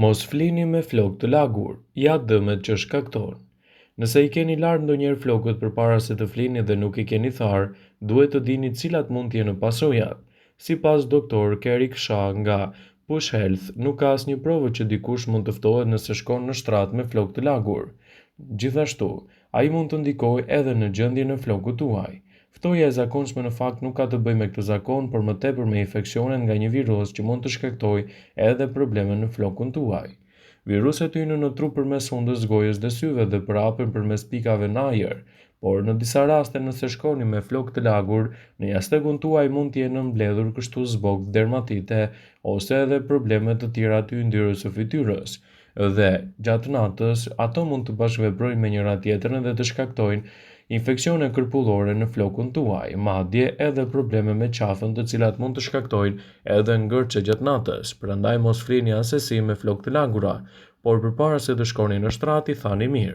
Mos flini me flokë të lagur, ja dëmet që shkaktojnë. Nëse i keni larë ndonjëherë flokët përpara se të flini dhe nuk i keni tharë, duhet të dini cilat mund t'jenë pasojat. Sipas doktor Kerik Shah nga Push Health, nuk ka asnjë provë që dikush mund të ftohet nëse shkon në shtrat me flokë të lagur. Gjithashtu, ai mund të ndikojë edhe në gjendjen e flokut tuaj. Ftoja e zakonshme në fakt nuk ka të bëjë me këtë zakon, por më tepër me infeksionet nga një virus që mund të shkaktojë edhe probleme në flokun tuaj. Viruset hyjnë në trup përmes hundës, gojës dhe syve dhe përhapen përmes pikave në ajër, por në disa raste nëse shkoni me flokë të lagur, në jashtëgun tuaj mund të jenë mbledhur kështu zbog, dermatite ose edhe probleme të tjera të yndyrës së fytyrës. Dhe gjatë natës, ato mund të bashkëveprojnë me njëra tjetrën dhe të shkaktojnë infeksione kërpullore në flokun tuaj, madje edhe probleme me qafën, të cilat mund të shkaktojnë edhe ngërçe gjatë natës. Prandaj mos flini asesi me flokë të lagura, por përpara se të shkoni në shtrat i thani mirë.